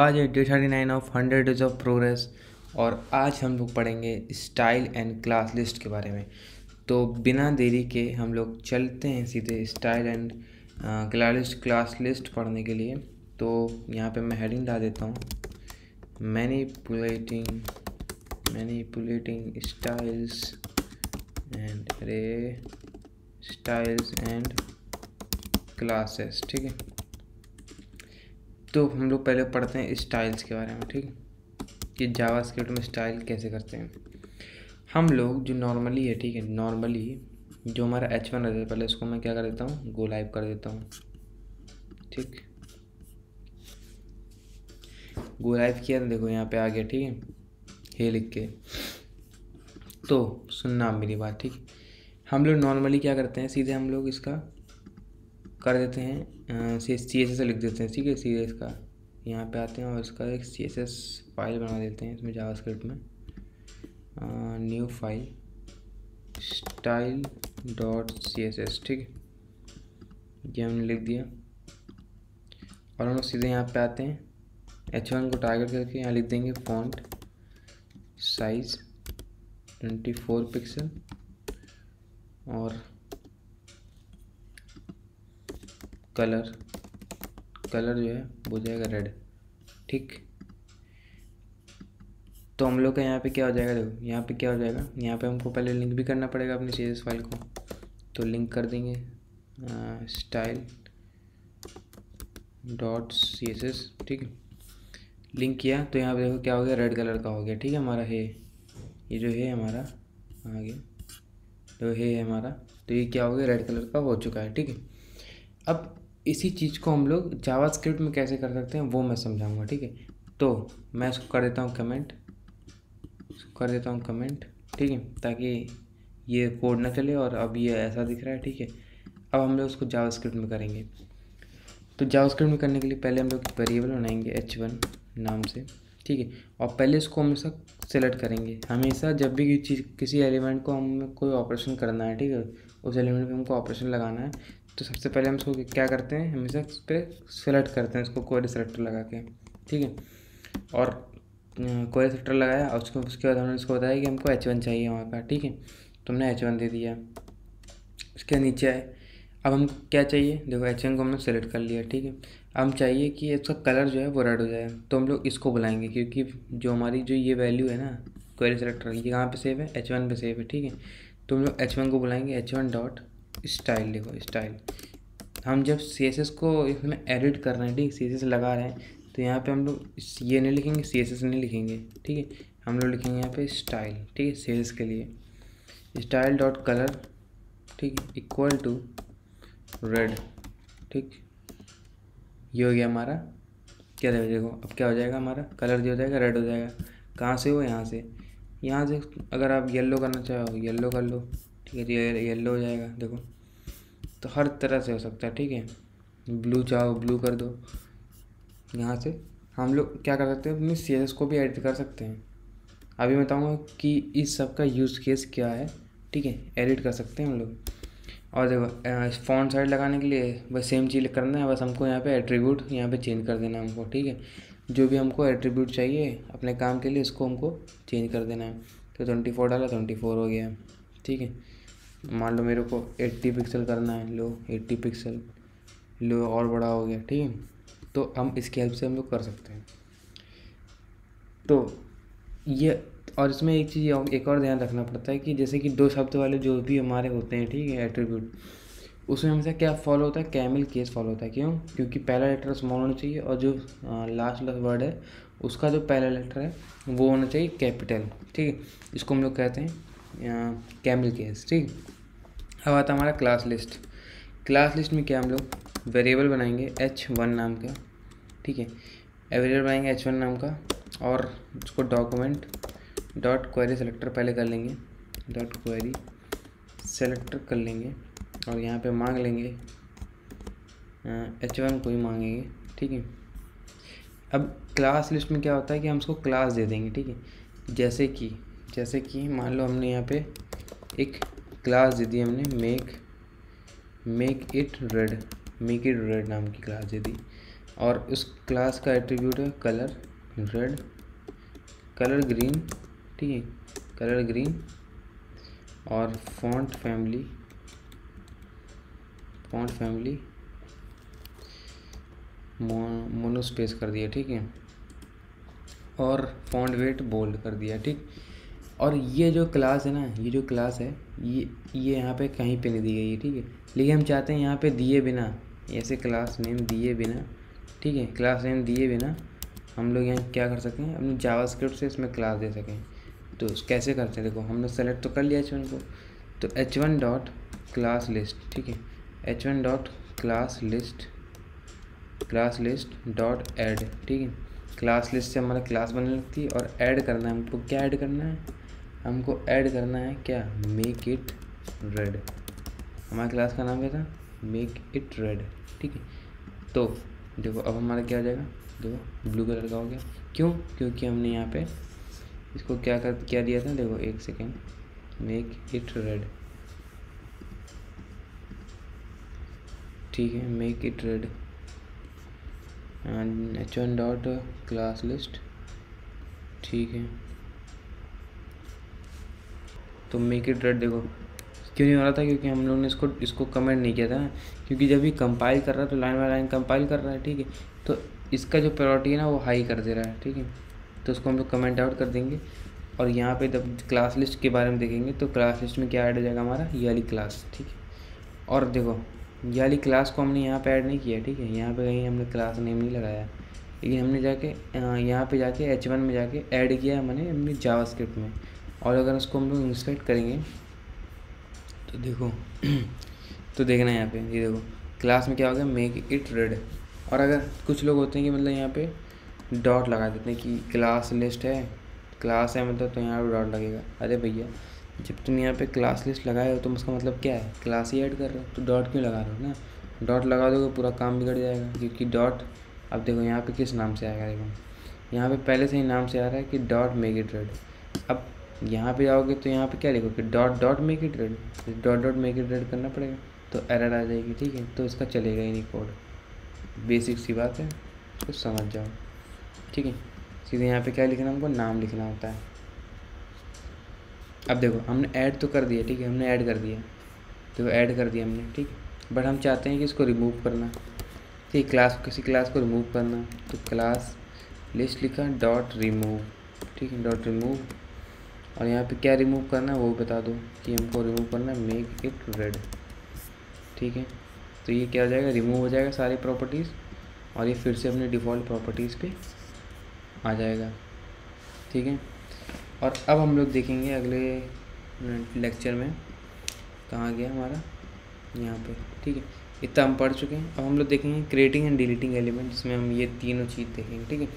आज है day 39 of 100 days of progress और आज हम लोग पढ़ेंगे स्टाइल एंड क्लास लिस्ट के बारे में। तो बिना देरी के हम लोग चलते हैं सीधे स्टाइल एंड क्लास लिस्ट पढ़ने के लिए। तो यहाँ पे मैं हेडिंग डाल देता हूँ, मैनिपुलेटिंग स्टाइल्स एंड क्लासेस। ठीक है, तो हम लोग पहले पढ़ते हैं स्टाइल्स के बारे में। ठीक है, कि जावास्क्रिप्ट में स्टाइल कैसे करते हैं हम लोग। जो नॉर्मली है, ठीक है, नॉर्मली जो हमारा H1 रहता है, पहले इसको मैं क्या कर देता हूँ, गो लाइव कर देता हूँ। ठीक, गो लाइव किया तो देखो यहाँ पे आ गया। ठीक है, हे लिख के। तो सुनना आप मेरी बात। ठीक, हम लोग नॉर्मली क्या करते हैं, सीधे हम लोग इसका कर देते हैं, CSS लिख देते हैं। ठीक है, सीधे इसका यहाँ पे आते हैं और इसका एक CSS फाइल बना देते हैं इसमें जावास्क्रिप्ट में। New file style.css। ठीक है, ये हमने लिख दिया और हम सीधे यहाँ पे आते हैं, H1 को टारगेट करके यहाँ लिख देंगे फॉन्ट साइज 24 पिक्सल और कलर जो है वो जाएगा रेड। ठीक, तो हम लोग का यहाँ पे क्या हो जाएगा, देखो यहाँ पे क्या हो जाएगा, यहाँ पे हमको पहले लिंक भी करना पड़ेगा अपनी CSS फाइल को। तो लिंक कर देंगे style.css। ठीक है, लिंक किया तो यहाँ पे देखो क्या हो गया, रेड कलर का हो गया। ठीक है, हमारा है ये जो है हमारा आ गया, तो है हमारा, तो ये क्या हो गया, रेड कलर का हो चुका है। ठीक है, अब इसी चीज़ को हम लोग जावास्क्रिप्ट में कैसे कर सकते हैं वो मैं समझाऊंगा। ठीक है, तो मैं इसको कर देता हूँ कमेंट। ठीक है, ताकि ये कोड ना चले और अब ये ऐसा दिख रहा है। ठीक है, अब हम लोग उसको जावास्क्रिप्ट में करेंगे। तो जावास्क्रिप्ट में करने के लिए पहले हम लोग वेरिएबल बनाएंगे H1 नाम से। ठीक है, और पहले इसको हमेशा सेलेक्ट करेंगे। हमेशा जब भी किसी एलिमेंट को हम कोई ऑपरेशन करना है, ठीक है, उस एलिमेंट पे हमको ऑपरेशन लगाना है, तो सबसे पहले हम इसको क्या करते हैं, हमेशा इस पर सेलेक्ट करते हैं इसको क्वेरी सेलेक्टर लगा के। ठीक है, और क्वेरी सेलेक्टर लगाया और उसके बाद हमने इसको बताया कि हमको H1 चाहिए वहाँ का। ठीक है, तो हमने H1 दे दिया। उसके नीचे आए, अब हमको क्या चाहिए, देखो H1 को हमने सेलेक्ट कर लिया। ठीक है, अब हम चाहिए कि इसका कलर जो है वो रेड हो जाए, तो हम लोग इसको बुलाएंगे, क्योंकि जो हमारी जो ये वैल्यू है ना क्वेरी सेलेक्टर, ये कहाँ पे सेव है, H1 पे सेव है। ठीक है, तो हम लोग H1 को बुलाएंगे H1.style। देखो स्टाइल, हम जब CSS को इसमें एडिट कर रहे हैं, ठीक, CSS लगा रहे हैं, तो यहाँ पे हम लोग ये नहीं लिखेंगे, CSS नहीं लिखेंगे। ठीक है, हम लोग लिखेंगे यहाँ पे स्टाइल। ठीक है, CSS के लिए style.color, ठीक है, इक्वल टू रेड। ठीक, ये हो गया हमारा, क्या देखो अब क्या हो जाएगा, हमारा कलर जो हो जाएगा रेड हो जाएगा। कहाँ से हो, यहाँ से अगर आप येलो करना चाहो येलो कर लो। ठीक है, ये येलो हो जाएगा। देखो, तो हर तरह से हो सकता है। ठीक है, ब्लू चाहो ब्लू कर दो। यहाँ से हम लोग क्या कर सकते हैं, अपनी CSS को भी एडिट कर सकते हैं। अभी मैं बताऊँगा कि इस सब का यूज़ केस क्या है। ठीक है, एडिट कर सकते हैं हम लोग। और देखो फॉन्ट साइज लगाने के लिए बस सेम चीज़ करना है, बस हमको यहाँ पे एट्रीब्यूट यहाँ पे चेंज कर देना है हमको। ठीक है, जो भी हमको एट्रीब्यूट चाहिए अपने काम के लिए इसको हमको चेंज कर देना है। तो 24 डाला, 24 हो गया। ठीक है, मान लो मेरे को 80 पिक्सल करना है, लो 80 पिक्सल, लो और बड़ा हो गया। ठीक है, तो हम इसकी हेल्प से हम लोग कर सकते हैं। तो ये, और इसमें एक चीज़ एक और ध्यान रखना पड़ता है कि जैसे कि दो शब्द वाले जो भी हमारे होते हैं, ठीक है, एट्रीब्यूट, उसमें हमेशा क्या फॉलो होता है, कैमल केस फॉलो होता है। क्यों? क्योंकि पहला लेटर स्मॉल होना चाहिए और जो लास्ट वर्ड है उसका जो पहला लेटर है वो होना चाहिए कैपिटल। ठीक है, इसको हम लोग कहते हैं कैमल केस। ठीक, अब आता है हमारा क्लास लिस्ट। क्लास लिस्ट में क्या हम लोग वेरिएबल बनाएंगे H1 नाम का। ठीक है, वेरिएबल बनाएंगे H1 नाम का और उसको क्वेरी सेलेक्टर पहले कर लेंगे, क्वेरी सेलेक्टर कर लेंगे और यहाँ पे मांग लेंगे H1 को ही मांगेंगे। ठीक है, अब क्लास लिस्ट में क्या होता है कि हम उसको क्लास दे देंगे। ठीक है, जैसे कि मान लो हमने यहाँ पे एक क्लास दे दी, हमने मेक इट रेड नाम की क्लास दे दी। और उस क्लास का एट्रीब्यूट है कलर रेड, कलर ग्रीन, ठीक है, कलर ग्रीन, और फॉन्ट फैमिली मोनो स्पेस कर दिया, ठीक है, और फॉन्ट वेट बोल्ड कर दिया, ठीक। और ये जो क्लास है ना, ये जो क्लास है ये यहाँ पे कहीं पे नहीं दी गई है, ठीक है। लेकिन हम चाहते हैं यहाँ पे दिए बिना, ऐसे क्लास नेम दिए बिना, ठीक है, क्लास नेम दिए बिना हम लोग यहाँ क्या कर सकें, अपने जावास्क्रिप्ट से इसमें क्लास दे सकें। तो कैसे करते हैं, देखो हमने सेलेक्ट तो कर लिया h1 को, तो h1 डॉट क्लास लिस्ट, ठीक है, h1 dot class list dot add, ठीक है। क्लास लिस्ट से हमारा क्लास बनने लगती है, और ऐड करना है हमको, क्या ऐड करना है, हमको ऐड करना है क्या, मेक इट रेड। हमारे क्लास का नाम क्या था, मेक इट रेड, ठीक है। तो देखो अब हमारा क्या हो जाएगा, देखो ब्लू कलर का हो गया, क्यों, क्योंकि हमने यहाँ पे इसको क्या दिया था, देखो एक सेकेंड, मेक इट रेड, ठीक है, make it red and h1 dot class list, ठीक है। तो मेक इट रेड देखो क्यों नहीं हो रहा था, क्योंकि हम लोगों ने इसको कमेंट नहीं किया था, क्योंकि जब भी कंपाइल कर रहा है तो लाइन बाय लाइन कंपाइल कर रहा है, ठीक है। तो इसका जो प्रायोरिटी है ना वो हाई कर दे रहा है, ठीक है। तो उसको हम लोग कमेंट आउट कर देंगे, और यहाँ पे जब क्लास लिस्ट के बारे में देखेंगे तो क्लास लिस्ट में क्या ऐड हो जाएगा, हमारा ये वाली क्लास, ठीक है। और देखो ये वाली क्लास को हमने यहाँ पे ऐड नहीं किया, ठीक है, यहाँ पे कहीं हमने क्लास नेम नहीं लगाया, लेकिन हमने जाके यहाँ पे जाके h1 में जाके ऐड किया मैंने अपनी जावास्क्रिप्ट में। और अगर उसको हम लोग इंस्पेक्ट करेंगे तो देखो तो देखना यहाँ पे, ये देखो क्लास में क्या हो गया, मेक इट रेड। और अगर कुछ लोग होते हैं कि मतलब यहाँ पे डॉट लगा देते हैं कि क्लास लिस्ट है, क्लास है मतलब, तो यहाँ पे डॉट लगेगा। अरे भैया जब तुम यहाँ पे क्लास लिस्ट लगाए हो तो उसका मतलब क्या है, क्लास ही ऐड कर रहे हो, तो डॉट क्यों लगा रहे हो ना। डॉट लगा दोगे पूरा काम बिगड़ जाएगा, क्योंकि डॉट, अब देखो यहाँ पे किस नाम से आएगा, देखो यहाँ पे पहले से ही नाम से आ रहा है कि डॉट मेक इट रेड। अब यहाँ पे आओगे तो यहाँ पे क्या लिखोगे, dot dot make it red, dot dot make it red करना पड़ेगा, तो एरर आ जाएगी, ठीक है। तो इसका चलेगा ही नहीं कोड, बेसिक सी बात है, तो समझ जाओ, ठीक है। सीधे यहाँ पे क्या लिखना, हमको नाम लिखना होता है। अब देखो हमने ऐड तो कर दिया, ठीक है, हमने ऐड कर दिया, तो ऐड कर दिया हमने, ठीक है। बट हम चाहते हैं कि इसको रिमूव करना, ठीक, किसी क्लास को रिमूव करना, तो क्लास लिस्ट लिखा डॉट रिमूव, ठीक है, डॉट रिमूव। और यहाँ पे क्या रिमूव करना है वो बता दो कि हमको रिमूव करना है मेक इट रेड, ठीक है। तो ये क्या हो जाएगा, रिमूव हो जाएगा सारी प्रॉपर्टीज़, और ये फिर से अपने डिफ़ॉल्ट प्रॉपर्टीज़ पे आ जाएगा, ठीक है। और अब हम लोग देखेंगे अगले लेक्चर में, कहाँ गया हमारा, यहाँ पे, ठीक है। इतना हम पढ़ चुके हैं। अब हम लोग देखेंगे क्रिएटिंग एंड डिलीटिंग एलिमेंट, जिसमें हम ये तीनों चीज़ देखेंगे, ठीक है।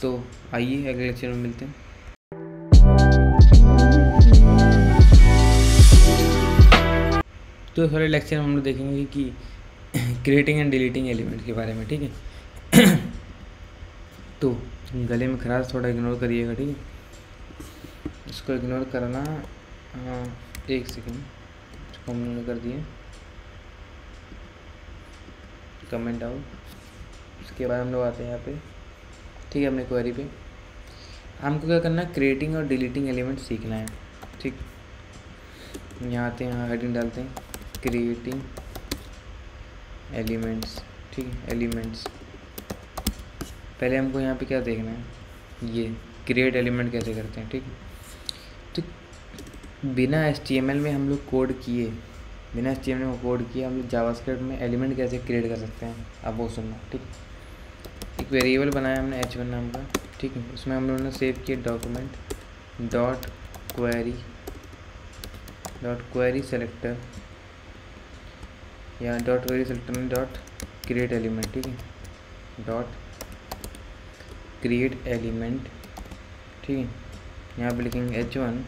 तो आइए अगले लेक्चर में मिलते हैं। तो थोड़े लेक्चर में हम लोग देखेंगे कि क्रिएटिंग एंड डिलीटिंग एलिमेंट के बारे में, ठीक है। तो गले में खराश थोड़ा इग्नोर करिएगा, ठीक है, इसको इग्नोर करना। एक सेकेंड, इसको हमने कर दिए कमेंट आउट। उसके बाद हम लोग आते हैं यहाँ पे, ठीक है, अपने क्वेरी पे हमको क्या करना है, क्रिएटिंग और डिलीटिंग एलिमेंट सीखना है, ठीक। यहाँ आते हैं, यहाँ हेडिंग डालते हैं क्रिएटिंग एलिमेंट्स, ठीक है, एलिमेंट्स। पहले हमको यहाँ पे क्या देखना है, ये क्रिएट एलिमेंट कैसे करते हैं, ठीक है। तो बिना HTML में हम लोग कोड किए, बिना HTML में कोड किए हम लोग जावास्क्रिप्ट में एलिमेंट कैसे क्रिएट कर सकते हैं, अब वो सुनना, ठीक। एक वेरिएबल बनाया हमने h1 नाम का, ठीक है। उसमें हम लोगों ने सेव किया डॉक्यूमेंट डॉट क्वेरी सेलेक्टर, या डॉट क्वेरी सेलेक्टर में डॉट क्रिएट एलिमेंट, ठीक है, डॉट क्रिएट एलिमेंट, ठीक है। यहाँ पे लिखेंगे h1,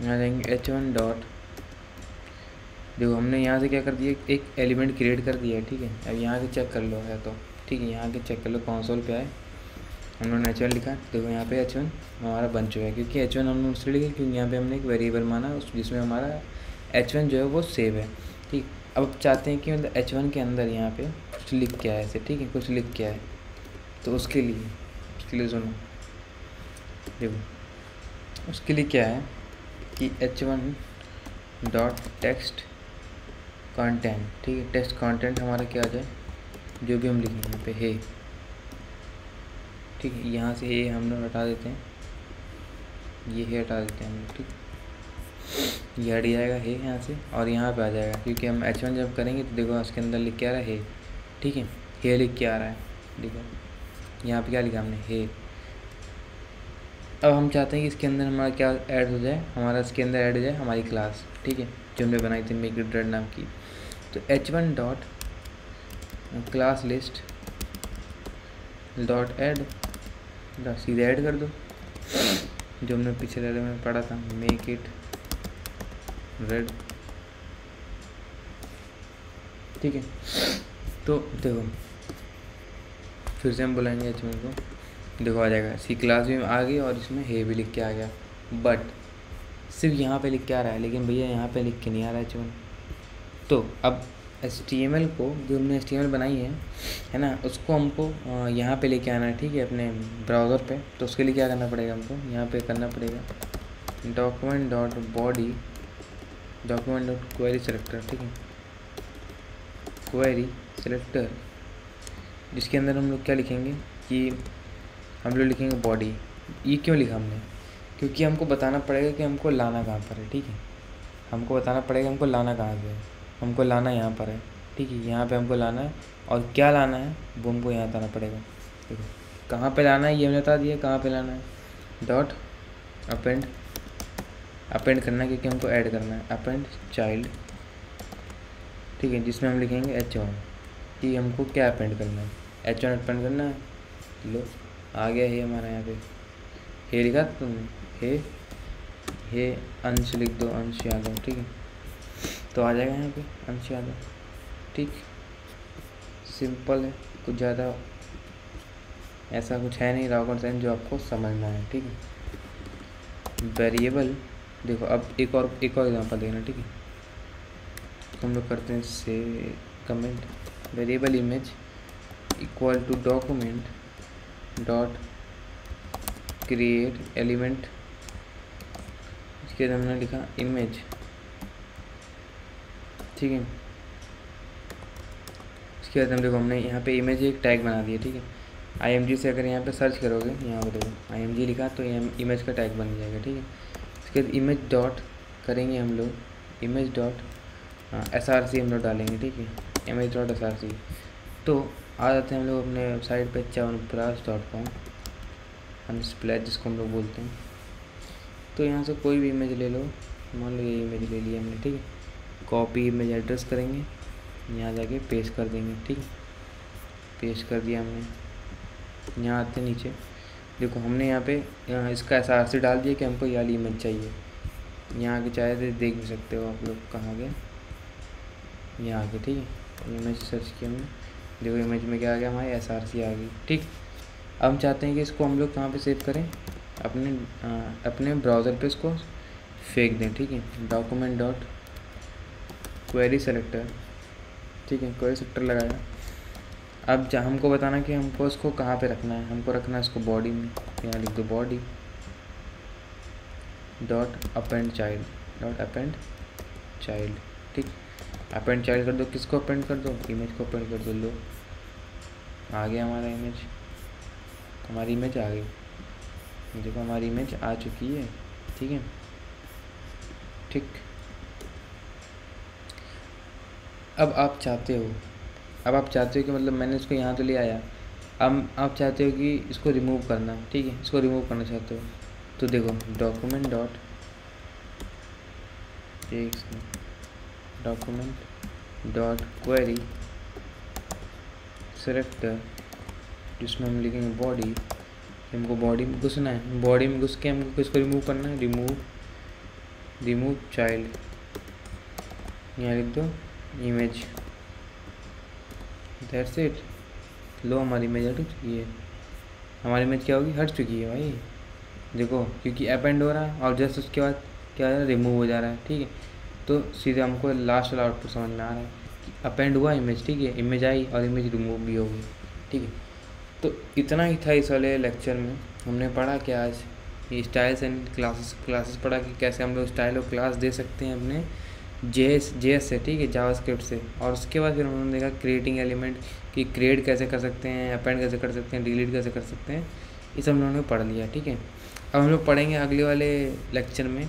यहाँ जाएंगे h1 डॉट, देखो हमने यहाँ से क्या कर दिया, एक एलिमेंट क्रिएट कर दिया है, ठीक है। अब यहाँ से चेक कर लो है तो, ठीक है, यहाँ के चेक कर लो कंसोल पे आए, हम लोगों ने h1 लिखा, देखो यहाँ पे h1 हमारा बन चुका है, क्योंकि h1 हमने उससे लिखा क्योंकि यहाँ पे हमने एक वेरिएबल माना जिसमें हमारा h1 जो है वो सेव है, ठीक। अब चाहते हैं कि मतलब h1 के अंदर यहाँ पे कुछ लिख के आया ऐसे, ठीक है, कुछ लिख के आया। तो उसके लिए सुनो, देखो उसके लिए क्या है कि h1 डॉट टेक्स्ट कंटेंट, ठीक है, टेक्स्ट कंटेंट हमारा क्या आ जाए, जो भी हम लिखेंगे यहाँ पे है, ठीक है, यहाँ से ये हम लोग हटा देते हैं, ये है हटा देते हैं हम लोग, ठीक, ये हट जाएगा है यहाँ से, और यहाँ पे आ जाएगा, क्योंकि हम h1 जब करेंगे तो देखो उसके अंदर लिख के आ रहा है, ठीक है लिख के आ रहा है, देखो यहाँ पे क्या लिखा हमने है। अब हम चाहते हैं कि इसके अंदर हमारा क्या ऐड हो जाए, हमारा इसके अंदर ऐड हो जाए हमारी क्लास, ठीक है, जो हमने बनाई थी मेक इट रेड नाम की। तो h1 dot class list dot add, सीधे ऐड कर दो, जो हमने पिछले वाले में पढ़ा था, मेक इट रेड, ठीक है। तो देखो फिर से हम बुलाएंगे h1 को, देखो आ जाएगा, सी क्लास भी आ गई और इसमें है भी लिख के आ गया, बट सिर्फ यहाँ पे लिख के आ रहा है, लेकिन भैया यहाँ पे लिख के नहीं आ रहा है h1। तो अब HTML को, जो हमने HTML बनाई है ना, उसको हमको यहाँ पे लेके आना है, ठीक है, अपने ब्राउज़र पे। तो उसके लिए क्या करना पड़ेगा हमको, यहाँ पे करना पड़ेगा document dot body document dot query selector, ठीक है, क्वेरी सेलेक्टर, जिसके अंदर हम लोग क्या लिखेंगे कि हम लोग लिखेंगे बॉडी। ये क्यों लिखा हमने, क्योंकि हमको बताना पड़ेगा कि हमको लाना कहाँ पर है, ठीक है, हमको बताना पड़ेगा हमको लाना कहाँ से है, हमको लाना यहाँ पर है, ठीक है, यहाँ पे हमको लाना है, और क्या लाना है वो हमको यहाँ बताना पड़ेगा। देखो कहाँ पे लाना है ये हमने बता दिया, कहाँ पे लाना है, डॉट अपेंड करना है, क्योंकि हमको ऐड करना है, अपेंड चाइल्ड, ठीक है, जिसमें हम लिखेंगे h1 कि हमको क्या अपेंड करना है, h1 अपेंड करना है। लो आ गया है हमारा, यहाँ पे हे लिखा तुमने, हे अंश लिख दो, अंश यादव, ठीक है, तो आ जाएगा यहाँ पे अंश यादव, ठीक, सिंपल है, कुछ ज़्यादा ऐसा कुछ है नहीं रॉकेट साइंस जो आपको समझना है, ठीक है। वेरिएबल, देखो अब एक और एग्जांपल देखना, ठीक है, तो हम लोग करते हैं से comment, variable image equal to document dot create element, इसके बाद हमने लिखा इमेज, ठीक है, इसके बाद हम देखो हमने यहाँ पे इमेज एक टैग बना दिया, ठीक है, IMG से अगर यहाँ पे सर्च करोगे, यहाँ पे देखो IMG लिखा तो इमेज का टैग बन जाएगा, ठीक है। इसके बाद इमेज डॉट करेंगे हम लोग, इमेज डॉट SRC हम लोग डालेंगे, ठीक है, इमेज डॉट SRC। तो आ जाते हैं हम लोग अपने वेबसाइट पे च्यवनप्राश.com, अनस्प्लैश जिसको हम लोग बोलते हैं। तो यहाँ से कोई भी इमेज ले लो, मान लो ये इमेज ले लिया हमने, ठीक है, कॉपी इमेज एड्रेस करेंगे, यहाँ जाके पेस्ट कर देंगे, ठीक है, पेस्ट कर दिया हमने। यहाँ आते नीचे देखो हमने यहाँ इसका SRC डाल दिया कि हमको ये वाली इमेज चाहिए। यहाँ आके चाहे तो देख भी सकते हो आप लोग, कहाँ गए, यहाँ आके, ठीक है, इमेज सर्च किया हमने, देखो इमेज में क्या आ गया, हमारी SRC आ गई, ठीक। अब हम चाहते हैं कि इसको हम लोग कहाँ पे सेव करें, अपने ब्राउज़र पे इसको फेंक दें, ठीक है, डॉक्यूमेंट डॉट क्वेरी सेलेक्टर, ठीक है, क्वेरी सेलेक्टर लगाया। अब हमको बताना कि हमको इसको कहाँ पे रखना है, हमको रखना है इसको बॉडी में, यहाँ लिख दो बॉडी डॉट अपेंड चाइल्ड, ठीक, अपेंड चाइल्ड कर दो, किसको अपेंड कर दो, इमेज को अपेंड कर दो। लो आ गया हमारा इमेज, हमारी इमेज आ गई, देखो हमारी इमेज आ चुकी है, ठीक है, ठीक। अब आप चाहते हो कि मतलब मैंने इसको यहाँ तो ले आया, अब आप चाहते हो कि इसको रिमूव करना, ठीक है, इसको रिमूव करना चाहते हो, तो देखो डॉक्यूमेंट डॉट क्वेरी सेलेक्टर, जिसमें हम लिखेंगे बॉडी, हमको बॉडी में घुसना है, बॉडी में घुस के हमको किसको रिमूव करना है, रिमूव चाइल्ड, यहाँ लिख दो इमेज, दैट्स इट। लो हमारी इमेज हट चुकी है, हमारी इमेज क्या होगी, हट चुकी है भाई, देखो, क्योंकि अपेंड हो रहा है और जस्ट उसके बाद क्या है, रिमूव हो जा रहा है, ठीक है। तो सीधे हमको लास्ट वाला आउटपुट समझ में आ रहा है अपेंड हुआ इमेज, ठीक है, इमेज आई और इमेज रिमूव भी हो गई, ठीक है। तो इतना ही था इस वाले लेक्चर में। हमने पढ़ा क्या आज, ये स्टाइल्स एंड क्लासेस पढ़ा कि कैसे हम लोग स्टाइल और क्लास दे सकते हैं अपने जेएस से, ठीक है, जावास्क्रिप्ट से। और उसके बाद फिर हमने देखा क्रिएटिंग एलिमेंट कि क्रिएट कैसे कर सकते हैं, अपेंड कैसे कर सकते हैं, डिलीट कैसे कर सकते हैं, ये सब हम लोगों ने पढ़ लिया, ठीक है। अब हम लोग पढ़ेंगे अगले वाले लेक्चर में,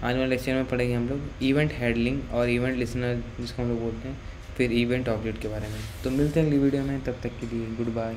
आने वाले लेक्चर में पढ़ेंगे हम लोग इवेंट हैंडलिंग और इवेंट लिसनर जिसको हम लोग बोलते हैं, फिर इवेंट ऑब्जेक्ट के बारे में। तो मिलते हैं अगली वीडियो में, तब तक के लिए गुड बाय।